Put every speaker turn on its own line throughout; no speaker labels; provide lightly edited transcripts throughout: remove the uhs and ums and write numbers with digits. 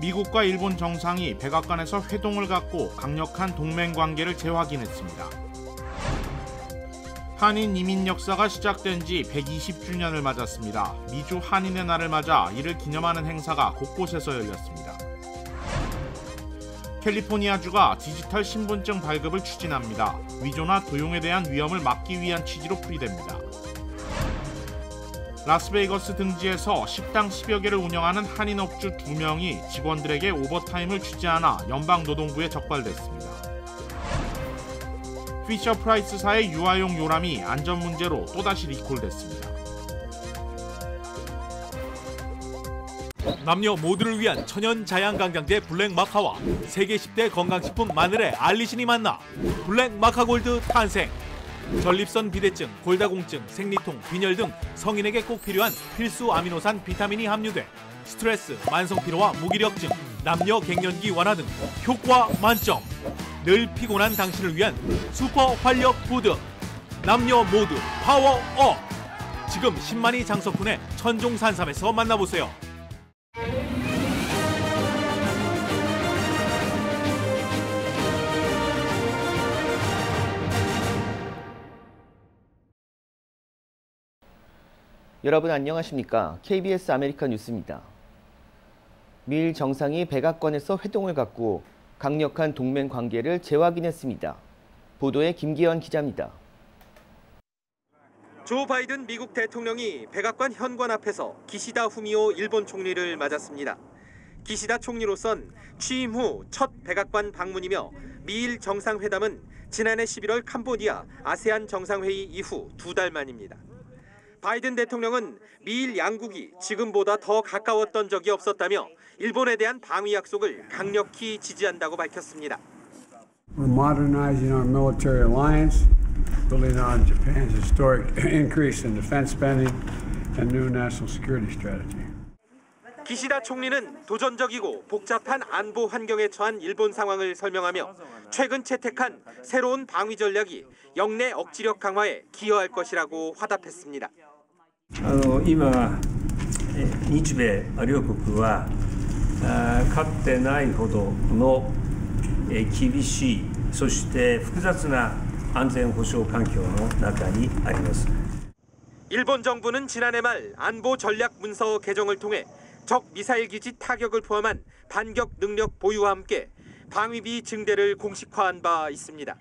미국과 일본 정상이 백악관에서 회동을 갖고 강력한 동맹 관계를 재확인했습니다. 한인 이민 역사가 시작된 지 120주년을 맞았습니다. 미주 한인의 날을 맞아 이를 기념하는 행사가 곳곳에서 열렸습니다. 캘리포니아주가 디지털 신분증 발급을 추진합니다. 위조나 도용에 대한 위험을 막기 위한 취지로 풀이됩니다. 라스베이거스 등지에서 식당 10여 개를 운영하는 한인 업주 2명이 직원들에게 오버타임을 주지 않아 연방노동부에 적발됐습니다. 피셔프라이스사의 유아용 요람이 안전 문제로 또다시 리콜됐습니다.
남녀 모두를 위한 천연 자양강장제 블랙마카와 세계 10대 건강식품 마늘의 알리신이 만나 블랙마카골드 탄생. 전립선 비대증, 골다공증, 생리통, 빈혈 등 성인에게 꼭 필요한 필수 아미노산 비타민이 함유돼 스트레스, 만성피로와 무기력증, 남녀 갱년기 완화 등 효과 만점. 늘 피곤한 당신을 위한 슈퍼 활력 푸드. 남녀 모두 파워업. 지금 신만이 장석훈의 천종산삼에서 만나보세요.
여러분 안녕하십니까? KBS 아메리카 뉴스입니다. 미일 정상이 백악관에서 회동을 갖고 강력한 동맹 관계를 재확인했습니다. 보도에 김기현 기자입니다.
조 바이든 미국 대통령이 백악관 현관 앞에서 기시다 후미오 일본 총리를 맞았습니다. 기시다 총리로선 취임 후 첫 백악관 방문이며 미일 정상회담은 지난해 11월 캄보디아 아세안 정상회의 이후 2달 만입니다. 바이든 대통령은 미일 양국이 지금보다 더 가까웠던 적이 없었다며 일본에 대한 방위 약속을 강력히 지지한다고 밝혔습니다.
We're modernizing our military alliance, building on Japan's historic increase in defense spending and new national security strategy.
기시다 총리는 도전적이고 복잡한 안보 환경에 처한 일본 상황을 설명하며 최근 채택한 새로운 방위 전략이 영내 억지력 강화에 기여할 것이라고 화답했습니다.
今日米両国はかつてないほどの厳しいそして複雑な安全保障環境の中にあります.
일본 정부는 지난해 말 안보 전략 문서 개정을 통해 적 미사일 기지 타격을 포함한 반격 능력 보유와 함께 방위비 증대를 공식화한 바 있습니다.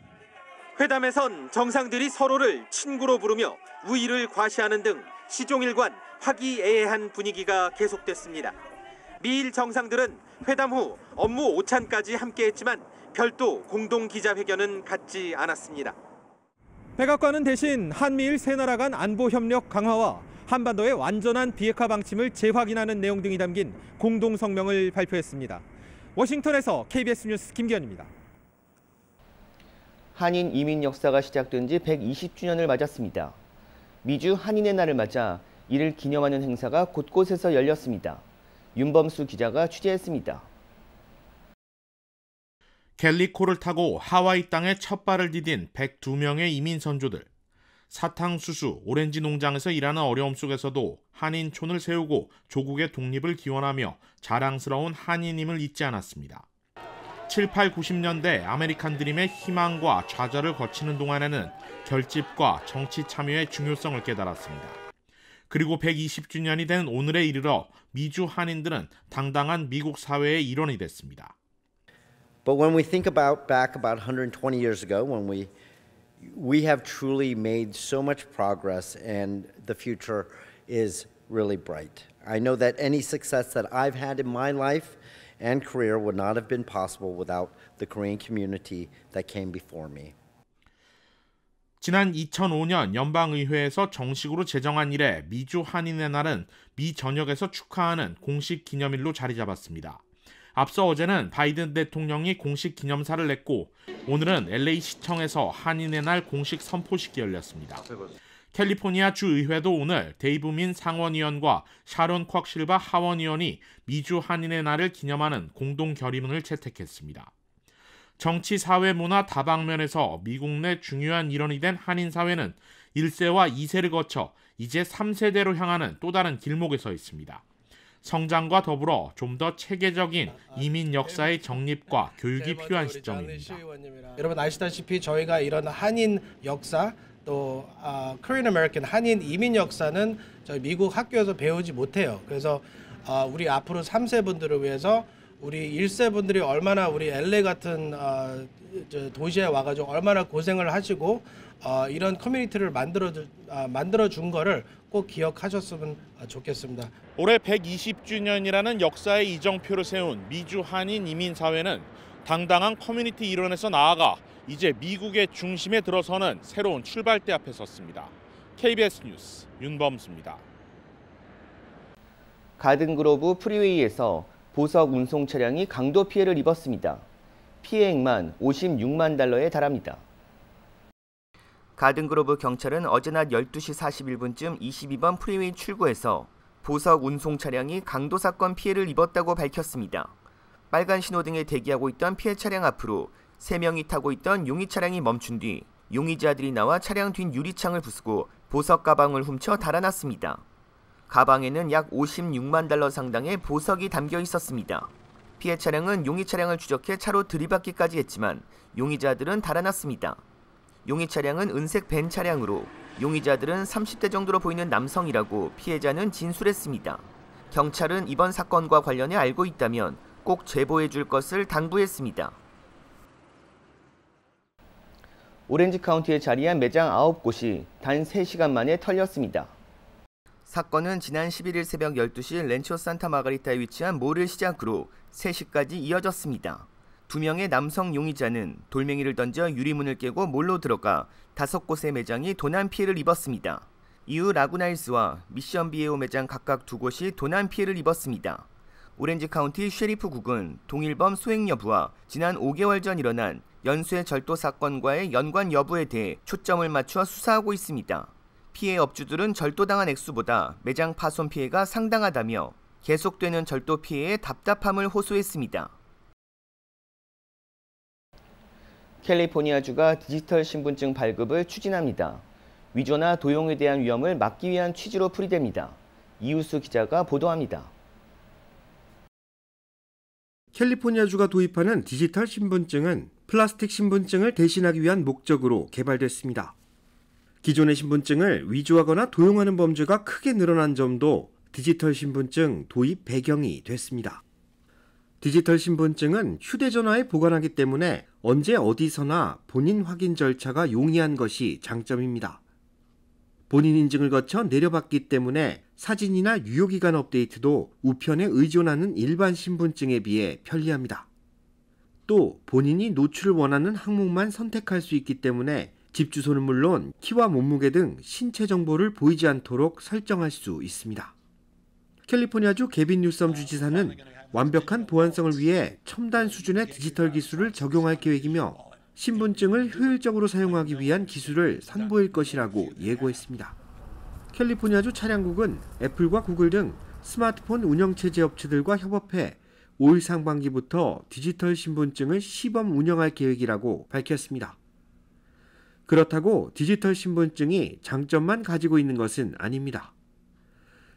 회담에선 정상들이 서로를 친구로 부르며 우위를 과시하는 등 시종일관 화기애애한 분위기가 계속됐습니다. 미일 정상들은 회담 후 업무 오찬까지 함께했지만 별도 공동 기자회견은 갖지 않았습니다.
백악관은 대신 한미일 세 나라 간 안보 협력 강화와 한반도의 완전한 비핵화 방침을 재확인하는 내용 등이 담긴 공동 성명을 발표했습니다. 워싱턴에서 KBS 뉴스 김기현입니다.
한인 이민 역사가 시작된 지 120주년을 맞았습니다. 미주 한인의 날을 맞아 이를 기념하는 행사가 곳곳에서 열렸습니다. 윤범수 기자가 취재했습니다.
갤리코를 타고 하와이 땅에 첫 발을 디딘 102명의 이민 선조들. 사탕수수, 오렌지 농장에서 일하는 어려움 속에서도 한인촌을 세우고 조국의 독립을 기원하며 자랑스러운 한인임을 잊지 않았습니다. 7, 8, 90년대 아메리칸 드림의 희망과 좌절을 거치는 동안에는 결집과 정치 참여의 중요성을 깨달았습니다. 그리고 120주년이 된 오늘에 이르러 미주 한인들은 당당한 미국 사회의 일원이 됐습니다.
But when we think back about 120 years ago, when we have truly made so much progress and the future is really bright. I know that any success that I've had in my life and career would not have been possible without the Korean community that came before me.
지난 2005년 연방의회에서 정식으로 제정한 이래 미주 한인의 날은 미 전역에서 축하하는 공식 기념일로 자리 잡았습니다. 앞서 어제는 바이든 대통령이 공식 기념사를 냈고 오늘은 LA 시청에서 한인의 날 공식 선포식이 열렸습니다. 캘리포니아 주의회도 오늘 데이브 민 상원의원과 샤론 콱 실바 하원의원이 미주 한인의 날을 기념하는 공동 결의문을 채택했습니다. 정치, 사회, 문화 다방면에서 미국 내 중요한 일원이 된 한인 사회는 1세와 2세를 거쳐 이제 3세대로 향하는 또 다른 길목에 서 있습니다. 성장과 더불어 좀 더 체계적인 이민 역사의 정립과 교육이 필요한 시점입니다.
여러분 아시다시피 저희가 이런 한인 역사 또 Korean American 한인 이민 역사는 저희 미국 학교에서 배우지 못해요. 그래서 우리 앞으로 3세 분들을 위해서 우리 1세 분들이 얼마나 우리 LA 같은 도시에 와가지고 얼마나 고생을 하시고 이런 커뮤니티를 만들어 준 거를 꼭 기억하셨으면 좋겠습니다.
올해 120주년이라는 역사의 이정표를 세운 미주 한인 이민사회는 당당한 커뮤니티 일원에서 나아가 이제 미국의 중심에 들어서는 새로운 출발대 앞에 섰습니다. KBS 뉴스 윤범수입니다.
가든그로브 프리웨이에서 보석 운송 차량이 강도 피해를 입었습니다. 피해액만 $56만 달러에 달합니다. 가든그로브 경찰은 어제 낮 12시 41분쯤 22번 프리웨이 출구에서 보석 운송 차량이 강도 사건 피해를 입었다고 밝혔습니다. 빨간 신호등에 대기하고 있던 피해 차량 앞으로 3명이 타고 있던 용의 차량이 멈춘 뒤 용의자들이 나와 차량 뒷 유리창을 부수고 보석 가방을 훔쳐 달아났습니다. 가방에는 약 $56만 달러 상당의 보석이 담겨 있었습니다. 피해 차량은 용의 차량을 추적해 차로 들이받기까지 했지만 용의자들은 달아났습니다. 용의 차량은 은색 벤 차량으로 용의자들은 30대 정도로 보이는 남성이라고 피해자는 진술했습니다. 경찰은 이번 사건과 관련해 알고 있다면 꼭 제보해 줄 것을 당부했습니다. 오렌지 카운티에 자리한 매장 9곳이 단 3시간 만에 털렸습니다. 사건은 지난 11일 새벽 12시 렌초 산타 마가리타에 위치한 몰을 시작으로 3시까지 이어졌습니다. 2명의 남성 용의자는 돌멩이를 던져 유리문을 깨고 몰로 들어가 5곳의 매장이 도난 피해를 입었습니다. 이후 라구나일스와 미션 비에오 매장 각각 2곳이 도난 피해를 입었습니다. 오렌지 카운티 셰리프국은 동일범 소행 여부와 지난 5개월 전 일어난 연쇄 절도 사건과의 연관 여부에 대해 초점을 맞춰 수사하고 있습니다. 피해 업주들은 절도당한 액수보다 매장 파손 피해가 상당하다며 계속되는 절도 피해에 답답함을 호소했습니다. 캘리포니아주가 디지털 신분증 발급을 추진합니다. 위조나 도용에 대한 위험을 막기 위한 취지로 풀이됩니다. 이우수 기자가 보도합니다.
캘리포니아주가 도입하는 디지털 신분증은 플라스틱 신분증을 대신하기 위한 목적으로 개발됐습니다. 기존의 신분증을 위조하거나 도용하는 범죄가 크게 늘어난 점도 디지털 신분증 도입 배경이 됐습니다. 디지털 신분증은 휴대전화에 보관하기 때문에 언제 어디서나 본인 확인 절차가 용이한 것이 장점입니다. 본인 인증을 거쳐 내려받기 때문에 사진이나 유효기간 업데이트도 우편에 의존하는 일반 신분증에 비해 편리합니다. 또 본인이 노출을 원하는 항목만 선택할 수 있기 때문에 집 주소는 물론 키와 몸무게 등 신체 정보를 보이지 않도록 설정할 수 있습니다. 캘리포니아주 게빈 뉴섬 주지사는 완벽한 보안성을 위해 첨단 수준의 디지털 기술을 적용할 계획이며 신분증을 효율적으로 사용하기 위한 기술을 선보일 것이라고 예고했습니다. 캘리포니아주 차량국은 애플과 구글 등 스마트폰 운영체제 업체들과 협업해 올 상반기부터 디지털 신분증을 시범 운영할 계획이라고 밝혔습니다. 그렇다고 디지털 신분증이 장점만 가지고 있는 것은 아닙니다.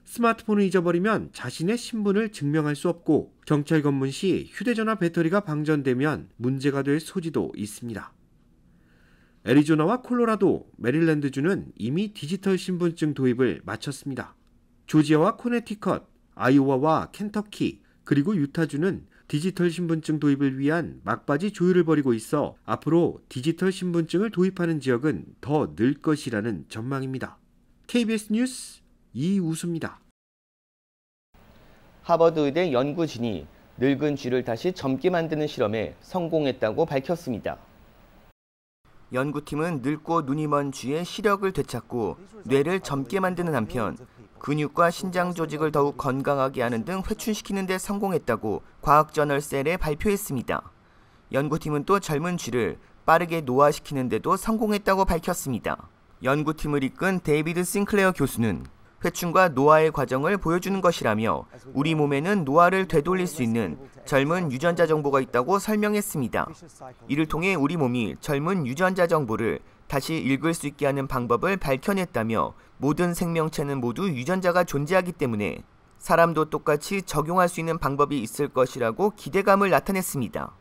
스마트폰을 잊어버리면 자신의 신분을 증명할 수 없고 경찰 검문 시 휴대전화 배터리가 방전되면 문제가 될 소지도 있습니다. 애리조나와 콜로라도, 메릴랜드주는 이미 디지털 신분증 도입을 마쳤습니다. 조지아와 코네티컷, 아이오와와 켄터키, 그리고 유타주는 디지털 신분증 도입을 위한 막바지 조율을 벌이고 있어 앞으로 디지털 신분증을 도입하는 지역은 더 늘 것이라는 전망입니다. KBS 뉴스 이우수입니다.
하버드 의대 연구진이 늙은 쥐를 다시 젊게 만드는 실험에 성공했다고 밝혔습니다. 연구팀은 늙고 눈이 먼 쥐의 시력을 되찾고 뇌를 젊게 만드는 한편 근육과 신장 조직을 더욱 건강하게 하는 등 회춘시키는 데 성공했다고 과학저널 셀에 발표했습니다. 연구팀은 또 젊은 쥐를 빠르게 노화시키는 데도 성공했다고 밝혔습니다. 연구팀을 이끈 데이비드 싱클레어 교수는 회춘과 노화의 과정을 보여주는 것이라며 우리 몸에는 노화를 되돌릴 수 있는 젊은 유전자 정보가 있다고 설명했습니다. 이를 통해 우리 몸이 젊은 유전자 정보를 다시 읽을 수 있게 하는 방법을 밝혀냈다며 모든 생명체는 모두 유전자가 존재하기 때문에 사람도 똑같이 적용할 수 있는 방법이 있을 것이라고 기대감을 나타냈습니다.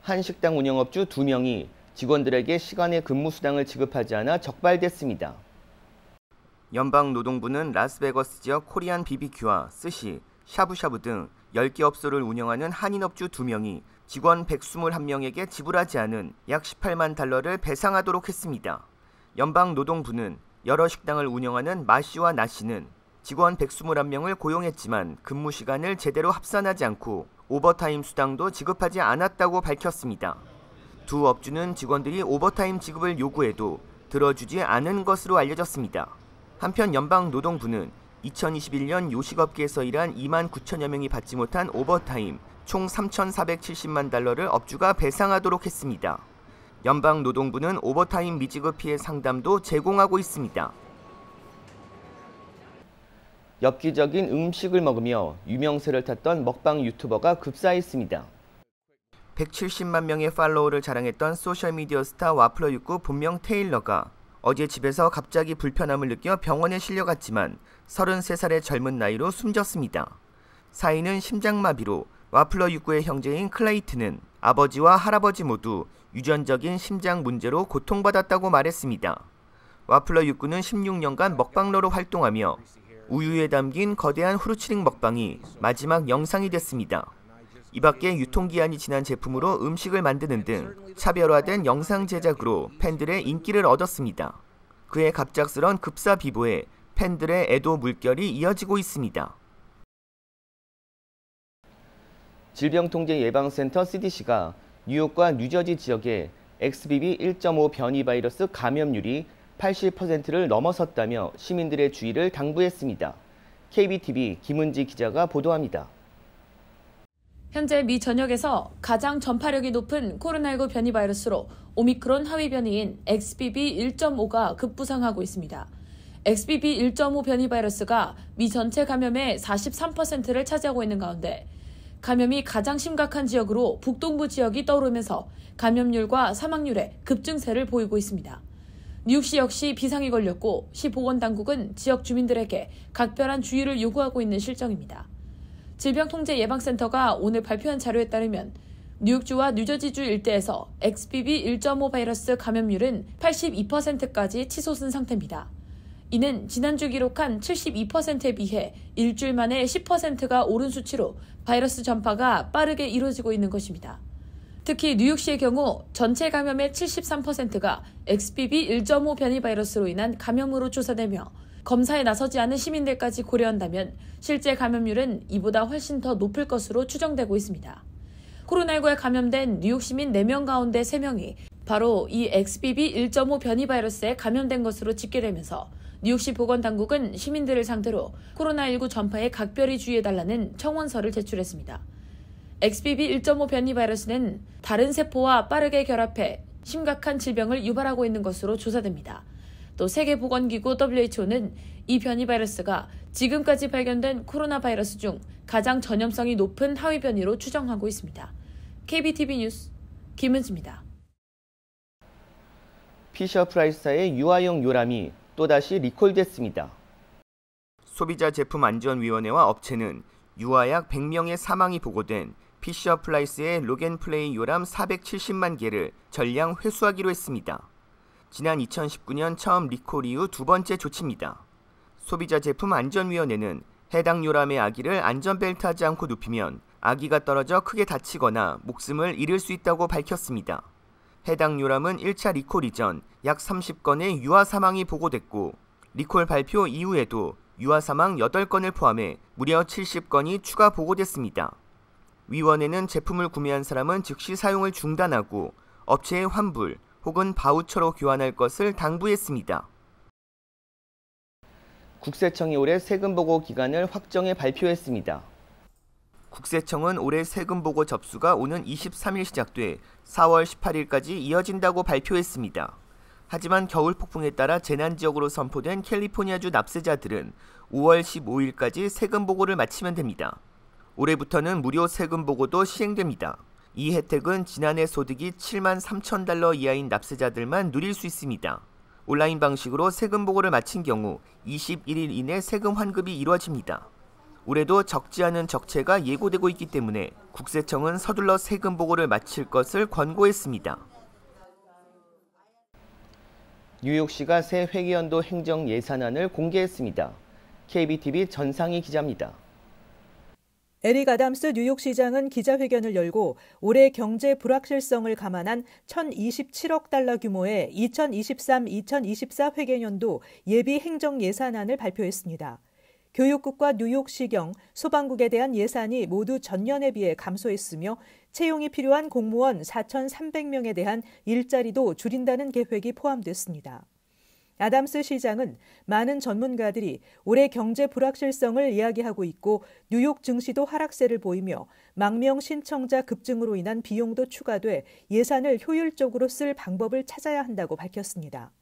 한 식당 운영업주 2명이 직원들에게 시간에 근무 수당을 지급하지 않아 적발됐습니다. 연방노동부는 라스베거스 지역 코리안 BBQ와 스시, 샤브샤브 등 10개 업소를 운영하는 한인업주 2명이 직원 121명에게 지불하지 않은 약 18만 달러를 배상하도록 했습니다. 연방노동부는 여러 식당을 운영하는 마 씨와 나 씨는 직원 121명을 고용했지만 근무 시간을 제대로 합산하지 않고 오버타임 수당도 지급하지 않았다고 밝혔습니다. 두 업주는 직원들이 오버타임 지급을 요구해도 들어주지 않은 것으로 알려졌습니다. 한편 연방노동부는 2021년 요식업계에서 일한 2만 9천여 명이 받지 못한 오버타임 총 3,470만 달러를 업주가 배상하도록 했습니다. 연방노동부는 오버타임 미지급 피해 상담도 제공하고 있습니다. 엽기적인 음식을 먹으며 유명세를 탔던 먹방 유튜버가 급사했습니다. 170만 명의 팔로워를 자랑했던 소셜미디어 스타 와플러69 본명 테일러가 어제 집에서 갑자기 불편함을 느껴 병원에 실려갔지만 33살의 젊은 나이로 숨졌습니다. 사인은 심장마비로 와플러69의 형제인 클레이트는 아버지와 할아버지 모두 유전적인 심장 문제로 고통받았다고 말했습니다. 와플러69는 16년간 먹방러로 활동하며 우유에 담긴 거대한 후르츠링 먹방이 마지막 영상이 됐습니다. 이 밖에 유통기한이 지난 제품으로 음식을 만드는 등 차별화된 영상 제작으로 팬들의 인기를 얻었습니다. 그의 갑작스런 급사 비보에 팬들의 애도 물결이 이어지고 있습니다. 질병통제예방센터 CDC가 뉴욕과 뉴저지 지역에 XBB 1.5 변이 바이러스 감염률이 80%를 넘어섰다며 시민들의 주의를 당부했습니다. KBTV 김은지 기자가 보도합니다.
현재 미 전역에서 가장 전파력이 높은 코로나19 변이 바이러스로 오미크론 하위 변이인 XBB 1.5가 급부상하고 있습니다. XBB 1.5 변이 바이러스가 미 전체 감염의 43%를 차지하고 있는 가운데 감염이 가장 심각한 지역으로 북동부 지역이 떠오르면서 감염률과 사망률의 급증세를 보이고 있습니다. 뉴욕시 역시 비상이 걸렸고 시 보건당국은 지역 주민들에게 각별한 주의를 요구하고 있는 실정입니다. 질병통제예방센터가 오늘 발표한 자료에 따르면 뉴욕주와 뉴저지주 일대에서 XBB 1.5 바이러스 감염률은 82%까지 치솟은 상태입니다. 이는 지난주 기록한 72%에 비해 일주일 만에 10%가 오른 수치로 바이러스 전파가 빠르게 이루어지고 있는 것입니다. 특히 뉴욕시의 경우 전체 감염의 73%가 XBB 1.5 변이 바이러스로 인한 감염으로 조사되며 검사에 나서지 않은 시민들까지 고려한다면 실제 감염률은 이보다 훨씬 더 높을 것으로 추정되고 있습니다. 코로나19에 감염된 뉴욕 시민 4명 가운데 3명이 바로 이 XBB 1.5 변이 바이러스에 감염된 것으로 집계되면서 뉴욕시 보건당국은 시민들을 상대로 코로나19 전파에 각별히 주의해달라는 청원서를 제출했습니다. XBB 1.5 변이 바이러스는 다른 세포와 빠르게 결합해 심각한 질병을 유발하고 있는 것으로 조사됩니다. 또 세계보건기구 WHO는 이 변이 바이러스가 지금까지 발견된 코로나 바이러스 중 가장 전염성이 높은 하위 변이로 추정하고 있습니다. KBTV 뉴스 김은지입니다.
피셔프라이스사의 유아용 요람이 또다시 리콜됐습니다. 소비자제품안전위원회와 업체는 유아약 100명의 사망이 보고된 피셔플라이스의 로겐플레이 요람 470만 개를 전량 회수하기로 했습니다. 지난 2019년 처음 리콜 이후 두 번째 조치입니다. 소비자제품안전위원회는 해당 요람의 아기를 안전벨트 하지 않고 눕히면 아기가 떨어져 크게 다치거나 목숨을 잃을 수 있다고 밝혔습니다. 해당 요람은 1차 리콜 이전 약 30건의 유아 사망이 보고됐고 리콜 발표 이후에도 유아 사망 8건을 포함해 무려 70건이 추가 보고됐습니다. 위원회는 제품을 구매한 사람은 즉시 사용을 중단하고 업체에 환불 혹은 바우처로 교환할 것을 당부했습니다. 국세청이 올해 세금보고 기간을 확정해 발표했습니다. 국세청은 올해 세금보고 접수가 오는 23일 시작돼 4월 18일까지 이어진다고 발표했습니다. 하지만 겨울 폭풍에 따라 재난지역으로 선포된 캘리포니아주 납세자들은 5월 15일까지 세금보고를 마치면 됩니다. 올해부터는 무료 세금보고도 시행됩니다. 이 혜택은 지난해 소득이 7만 3천 달러 이하인 납세자들만 누릴 수 있습니다. 온라인 방식으로 세금 보고를 마친 경우 21일 이내 세금 환급이 이루어집니다. 올해도 적지 않은 적체가 예고되고 있기 때문에 국세청은 서둘러 세금 보고를 마칠 것을 권고했습니다. 뉴욕시가 새 회계연도 행정 예산안을 공개했습니다. KBTV 전상희 기자입니다.
에릭 아담스 뉴욕시장은 기자회견을 열고 올해 경제 불확실성을 감안한 1,027억 달러 규모의 2023-2024 회계연도 예비 행정 예산안을 발표했습니다. 교육국과 뉴욕시경, 소방국에 대한 예산이 모두 전년에 비해 감소했으며 채용이 필요한 공무원 4,300명에 대한 일자리도 줄인다는 계획이 포함됐습니다. 아담스 시장은 많은 전문가들이 올해 경제 불확실성을 이야기하고 있고 뉴욕 증시도 하락세를 보이며 망명 신청자 급증으로 인한 비용도 추가돼 예산을 효율적으로 쓸 방법을 찾아야 한다고 밝혔습니다.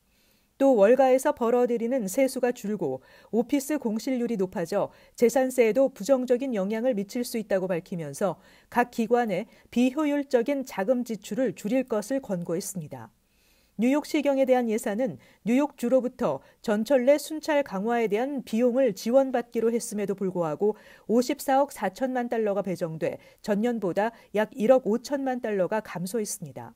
또 월가에서 벌어들이는 세수가 줄고 오피스 공실률이 높아져 재산세에도 부정적인 영향을 미칠 수 있다고 밝히면서 각 기관의 비효율적인 자금 지출을 줄일 것을 권고했습니다. 뉴욕시경에 대한 예산은 뉴욕주로부터 전철 내 순찰 강화에 대한 비용을 지원받기로 했음에도 불구하고 54억 4천만 달러가 배정돼 전년보다 약 1억 5천만 달러가 감소했습니다.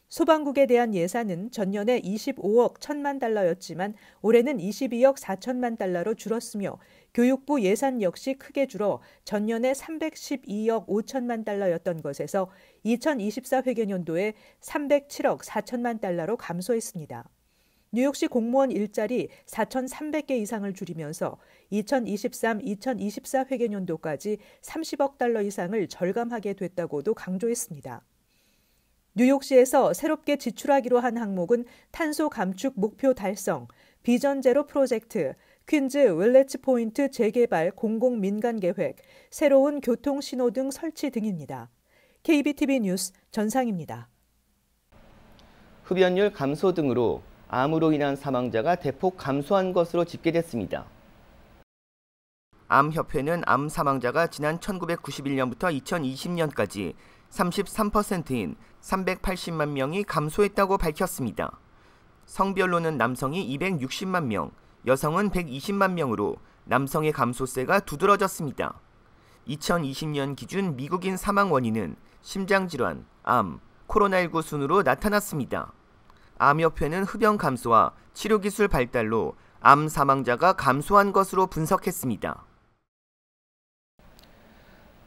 소방국에 대한 예산은 전년에 25억 1천만 달러였지만 올해는 22억 4천만 달러로 줄었으며 교육부 예산 역시 크게 줄어 전년에 312억 5천만 달러였던 것에서 2024 회계연도에 307억 4천만 달러로 감소했습니다. 뉴욕시 공무원 일자리 4,300개 이상을 줄이면서 2023-2024 회계연도까지 30억 달러 이상을 절감하게 됐다고도 강조했습니다. 뉴욕시에서 새롭게 지출하기로 한 항목은 탄소 감축 목표 달성, 비전 제로 프로젝트, 퀸즈 윌리지 포인트 재개발 공공 민간 계획, 새로운 교통 신호등 설치 등입니다. KBTV 뉴스 전상입니다.
흡연율 감소 등으로 암으로 인한 사망자가 대폭 감소한 것으로 집계됐습니다. 암협회는 암 사망자가 지난 1991년부터 2020년까지 33%인 380만 명이 감소했다고 밝혔습니다. 성별로는 남성이 260만 명, 여성은 120만 명으로 남성의 감소세가 두드러졌습니다. 2020년 기준 미국인 사망 원인은 심장질환, 암, 코로나19 순으로 나타났습니다. 암협회는 흡연 감소와 치료기술 발달로 암 사망자가 감소한 것으로 분석했습니다.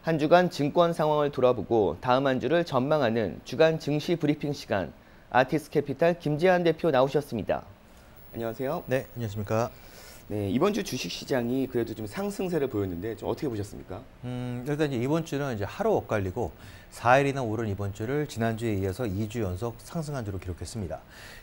한 주간 증권 상황을 돌아보고 다음 한 주를 전망하는 주간 증시 브리핑 시간, 아티스캐피탈 김재한 대표 나오셨습니다. 안녕하세요.
네, 안녕하십니까.
네, 이번 주 주식 시장이 그래도 좀 상승세를 보였는데 좀 어떻게 보셨습니까?
일단 이번 주는 이제 하루 엇갈리고 4일이나 오른 이번 주를 지난주에 이어서 2주 연속 상승한 주로 기록했습니다.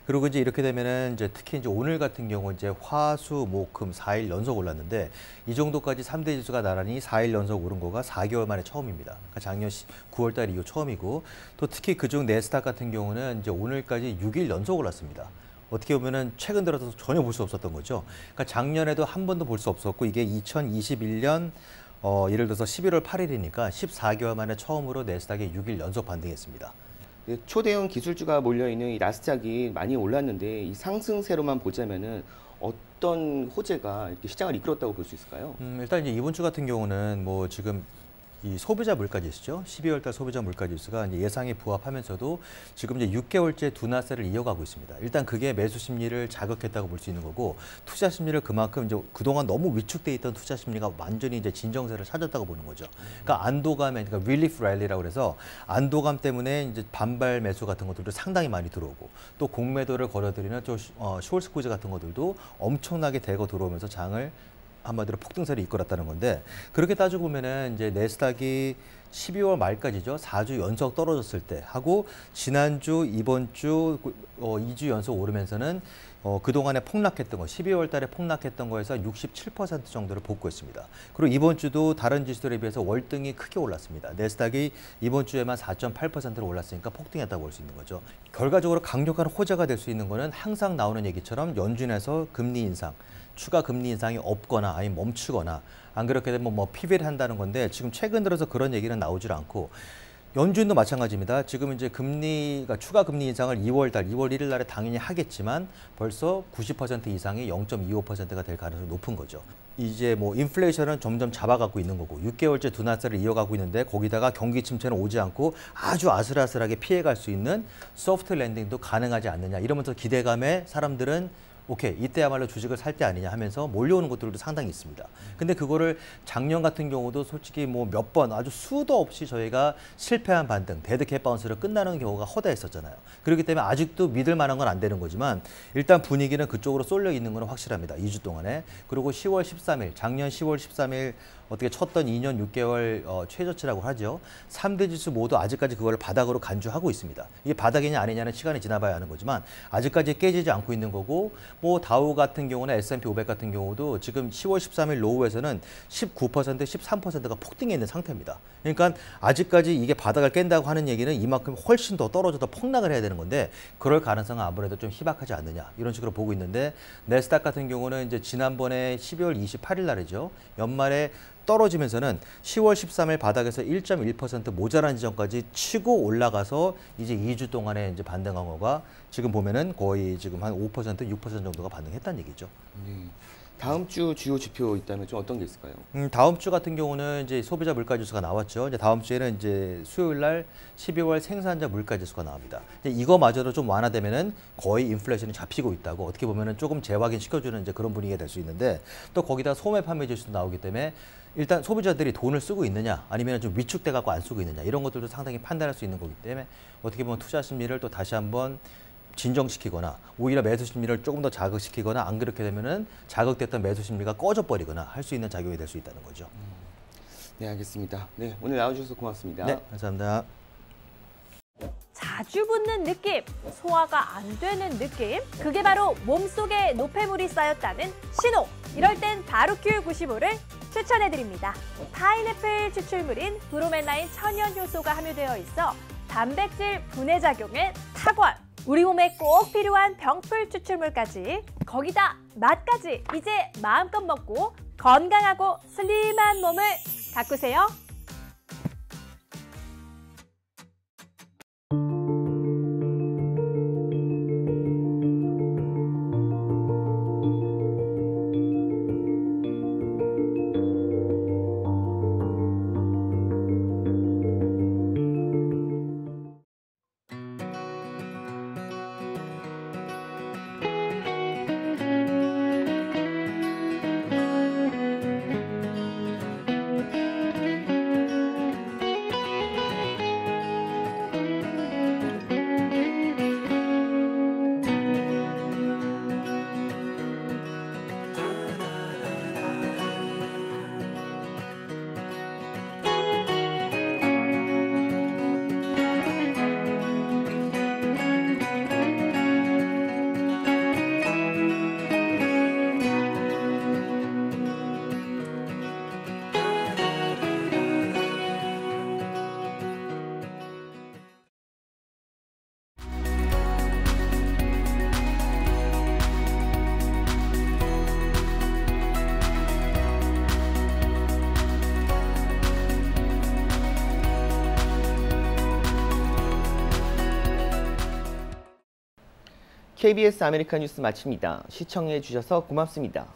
그리고 이제 이렇게 되면은 이제 특히 이제 오늘 같은 경우 이제 화, 수, 목, 금 4일 연속 올랐는데 이 정도까지 3대 지수가 나란히 4일 연속 오른 거가 4개월 만에 처음입니다. 그러니까 작년 9월 달 이후 처음이고 또 특히 그중 네스닥 같은 경우는 이제 오늘까지 6일 연속 올랐습니다. 어떻게 보면은 최근 들어서 전혀 볼 수 없었던 거죠. 그러니까 작년에도 한 번도 볼 수 없었고 이게 2021년 예를 들어서 11월 8일이니까 14개월 만에 처음으로 네스닥이 6일 연속 반등했습니다.
네, 초대형 기술주가 몰려있는 이 나스닥이 많이 올랐는데 이 상승세로만 보자면은 어떤 호재가 이렇게 시장을 이끌었다고 볼 수 있을까요?
일단 이제 이번 주 같은 경우는 뭐 지금 이 소비자 물가지수죠. 12월 달 소비자 물가지수가 이제 예상에 부합하면서도 지금 이제 6개월째 둔화세를 이어가고 있습니다. 일단 그게 매수 심리를 자극했다고 볼 수 있는 거고 투자 심리를 그만큼 이제 그동안 너무 위축돼 있던 투자 심리가 완전히 이제 진정세를 찾았다고 보는 거죠. 그러니까 안도감에 그러니까 릴리프 랠리라고 그래서 안도감 때문에 이제 반발 매수 같은 것들도 상당히 많이 들어오고 또 공매도를 걸어들이는 또 숏 스퀴즈 같은 것들도 엄청나게 대거 들어오면서 장을 한마디로 폭등세를 이끌었다는 건데 그렇게 따지고 보면은 이제 네스닥이 12월 말까지죠. 4주 연속 떨어졌을 때 하고 지난주, 이번 주 2주 연속 오르면서는 그동안에 폭락했던 거 12월 달에 폭락했던 거에서 67% 정도를 복구했습니다. 그리고 이번 주도 다른 지수들에 비해서 월등히 크게 올랐습니다. 네스닥이 이번 주에만 4.8%를 올랐으니까 폭등했다고 볼 수 있는 거죠. 결과적으로 강력한 호재가 될 수 있는 거는 항상 나오는 얘기처럼 연준에서 금리 인상 추가 금리 인상이 없거나 아니면 멈추거나 안 그렇게 되면 뭐 피벗을 한다는 건데 지금 최근 들어서 그런 얘기는 나오질 않고 연준도 마찬가지입니다. 지금 이제 금리가 추가 금리 인상을 2월 1일 날에 당연히 하겠지만 벌써 90% 이상이 0.25%가 될 가능성이 높은 거죠. 이제 뭐 인플레이션은 점점 잡아가고 있는 거고 6개월째 둔화세를 이어가고 있는데 거기다가 경기 침체는 오지 않고 아주 아슬아슬하게 피해갈 수 있는 소프트 랜딩도 가능하지 않느냐 이러면서 기대감에 사람들은 오케이, 이때야말로 주식을 살 때 아니냐 하면서 몰려오는 것들도 상당히 있습니다. 근데 그거를 작년 같은 경우도 솔직히 뭐 몇 번 아주 수도 없이 저희가 실패한 반등, 데드캣 바운스로 끝나는 경우가 허다했었잖아요. 그렇기 때문에 아직도 믿을 만한 건 안 되는 거지만 일단 분위기는 그쪽으로 쏠려 있는 건 확실합니다. 2주 동안에. 그리고 10월 13일, 작년 10월 13일 어떻게 쳤던 2년 6개월 최저치라고 하죠. 3대 지수 모두 아직까지 그걸 바닥으로 간주하고 있습니다. 이게 바닥이냐 아니냐는 시간이 지나봐야 하는 거지만 아직까지 깨지지 않고 있는 거고 뭐 다우 같은 경우나 S&P 500 같은 경우도 지금 10월 13일 로우에서는 19%, 13%가 폭등해 있는 상태입니다. 그러니까 아직까지 이게 바닥을 깬다고 하는 얘기는 이만큼 훨씬 더 떨어져서 폭락을 해야 되는 건데 그럴 가능성은 아무래도 좀 희박하지 않느냐 이런 식으로 보고 있는데 내스닥 같은 경우는 이제 지난번에 12월 28일 날이죠. 연말에 떨어지면서는 10월 13일 바닥에서 1.1% 모자란 지점까지 치고 올라가서 이제 2주 동안에 이제 반등한 거가 지금 보면은 거의 지금 한 5%, 6% 정도가 반등했다는 얘기죠.
다음 주 주요 지표 있다면 좀 어떤 게 있을까요?
다음 주 같은 경우는 이제 소비자 물가 지수가 나왔죠. 이제 다음 주에는 이제 수요일 날 12월 생산자 물가 지수가 나옵니다. 이제 이거마저도 좀 완화되면은 거의 인플레이션이 잡히고 있다고 어떻게 보면은 조금 재확인 시켜주는 이제 그런 분위기가 될 수 있는데 또 거기다 소매 판매 지수도 나오기 때문에 일단 소비자들이 돈을 쓰고 있느냐 아니면 좀 위축돼 갖고 안 쓰고 있느냐 이런 것들도 상당히 판단할 수 있는 거기 때문에 어떻게 보면 투자 심리를 또 다시 한번 진정시키거나 오히려 매수 심리를 조금 더 자극시키거나 안 그렇게 되면은 자극됐던 매수 심리가 꺼져버리거나 할 수 있는 작용이 될 수 있다는 거죠.
네, 알겠습니다. 네, 오늘 나와주셔서 고맙습니다.
네, 감사합니다.
자주 붙는 느낌, 소화가 안 되는 느낌, 그게 바로 몸속에 노폐물이 쌓였다는 신호. 이럴 땐 바로큐 95를 추천해드립니다. 파인애플 추출물인 브로멜라인 천연 효소가 함유되어 있어 단백질 분해 작용에 탁월. 우리 몸에 꼭 필요한 병풀 추출물까지, 거기다 맛까지 이제 마음껏 먹고 건강하고 슬림한 몸을 가꾸세요.
KBS 아메리카 뉴스 마칩니다. 시청해 주셔서 고맙습니다.